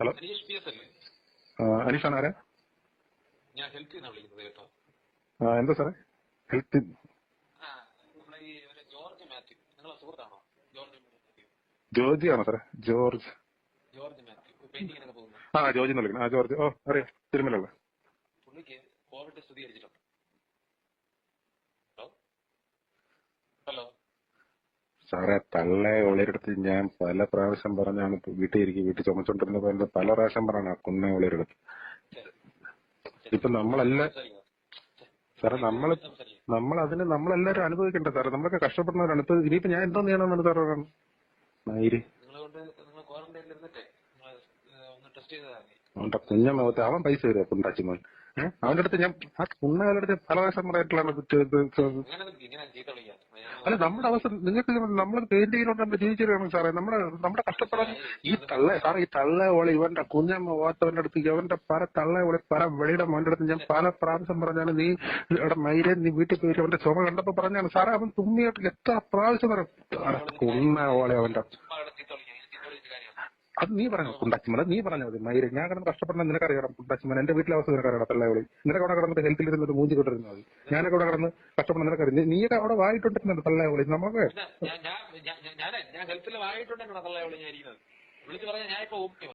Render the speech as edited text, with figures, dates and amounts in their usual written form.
Hello, Aneesh P S അല്ലേ? അനീഷാണ്. ആരാ? ഞാൻ ഹെൽത്തിൽ നിന്നാണ് വിളിക്കുന്നത് കേട്ടോ. എന്താ സാറേ? ഹെൽത്ത് നമ്മുടെ ഈ ഒരു ജോർജ് മാത്യു, നിങ്ങളെ സുഹൃത്താണോ? ജോർജ് മാത്യു. ജോർജി ആണോ സാറേ? ജോർജ് മാത്യു പെയിന്റിങ്ങിനൊക്കെ പോകുന്നു. ജോർജ് എന്ന് വിളിക്കണം. ജോർജ്. അറിയാം, തിരുമലുള്ള. പുള്ളിക്ക് കോവിഡ് സ്ഥിരീകരിച്ചിട്ടുണ്ട്. ഹലോ ഹലോ സാറേ, തള്ളെ ഒളിരെടുത്ത് ഞാൻ പല പ്രാവശ്യം പറഞ്ഞാണ് വീട്ടിൽ ചുമച്ചോണ്ടിരുന്ന പല പ്രാവശ്യം പറഞ്ഞാണ് കുന്നെ ഒളിരെടുത്ത്. ഇപ്പൊ നമ്മളെല്ലാം സാറേ, നമ്മളെല്ലാരും അനുഭവിക്കണ്ടേ സാറേ? നമ്മളൊക്കെ കഷ്ടപ്പെടുന്നവരാണ്. ഇനിയിപ്പോ ഞാൻ എന്തോ ചെയ്യണമെന്നാണ് സാറ് പറയുന്നത്? നിങ്ങൾ ക്വാറന്റൈനിൽ ഇരുന്നിട്ടേ ഒന്ന് ടെസ്റ്റ് ചെയ്തതാണ്. അവന്റെ കുഞ്ഞമ്മ അവൻ പൈസ തരുമോ കുണ്ടാച്ചിമോൻ? അവന്റെ അടുത്ത് ഞാൻ കുന്നകളുടെ അടുത്ത് പല പ്രാവശ്യം പറയായിട്ടുള്ളതാണ്. അല്ല, നമ്മുടെ അവസ്ഥ നിങ്ങൾക്ക് നമ്മൾ പെയിന്റിങ്ങിലോട്ട് ജീവിച്ചിരിക്കണം സാറേ. നമ്മുടെ കഷ്ടപ്പെടാൻ ഈ തള്ള ഓളി ഇവന്റെ കുഞ്ഞമ്മ ഓത്തവന്റെ അടുത്ത് അവന്റെ പല തള്ള ഓളി പല വെളിയുടെ മോന്റെ അടുത്ത് ഞാൻ പല പ്രാവശ്യം പറഞ്ഞാണ്. നീ ഇവിടെ മൈരൻ നീ വീട്ടിൽ പോയി അവന്റെ ചുമ കണ്ടപ്പോ പറഞ്ഞാണ് സാറേ. അവൻ തുമ്മിയിട്ട് എത്ര പ്രാവശ്യം പറയാം കുന്ന ഓളി അവന്റെ. അത് നീ പറഞ്ഞു കുണ്ടാച്ചിമല, നീ പറഞ്ഞാൽ മതി. മൈര ഞാൻ കിടന്ന് കഷ്ടപ്പെടുന്ന നിനക്കറിയണം. കുണ്ടാച്ചിമല എന്റെ വീട്ടിലെ അവസ്ഥ നിനക്കറിയണം. തള്ളവിളി നിനക്ക് അവിടെ കിടന്നിട്ട് ഹെൽത്തിൽ ഇരുന്നിട്ട് മൂഞ്ചി കൊണ്ടിരുന്നാൽ മതി. ഞാനൊക്കെ അവിടെ കിടന്ന് കഷ്ടപ്പെടുന്ന നിനക്കറിയാം. നീയൊക്കെ അവിടെ വായിട്ടോണ്ടിരുന്നുണ്ട് തള്ളവിളി. നമുക്ക് ഞാൻ ഹെൽത്തിൽ വായിട്ടുണ്ടെന്നാണ് തള്ളവിളി ഞാൻ ഇരിക്കുന്നത്. വിളിച്ച് പറഞ്ഞാൽ ഞാൻ ഇപ്പൊ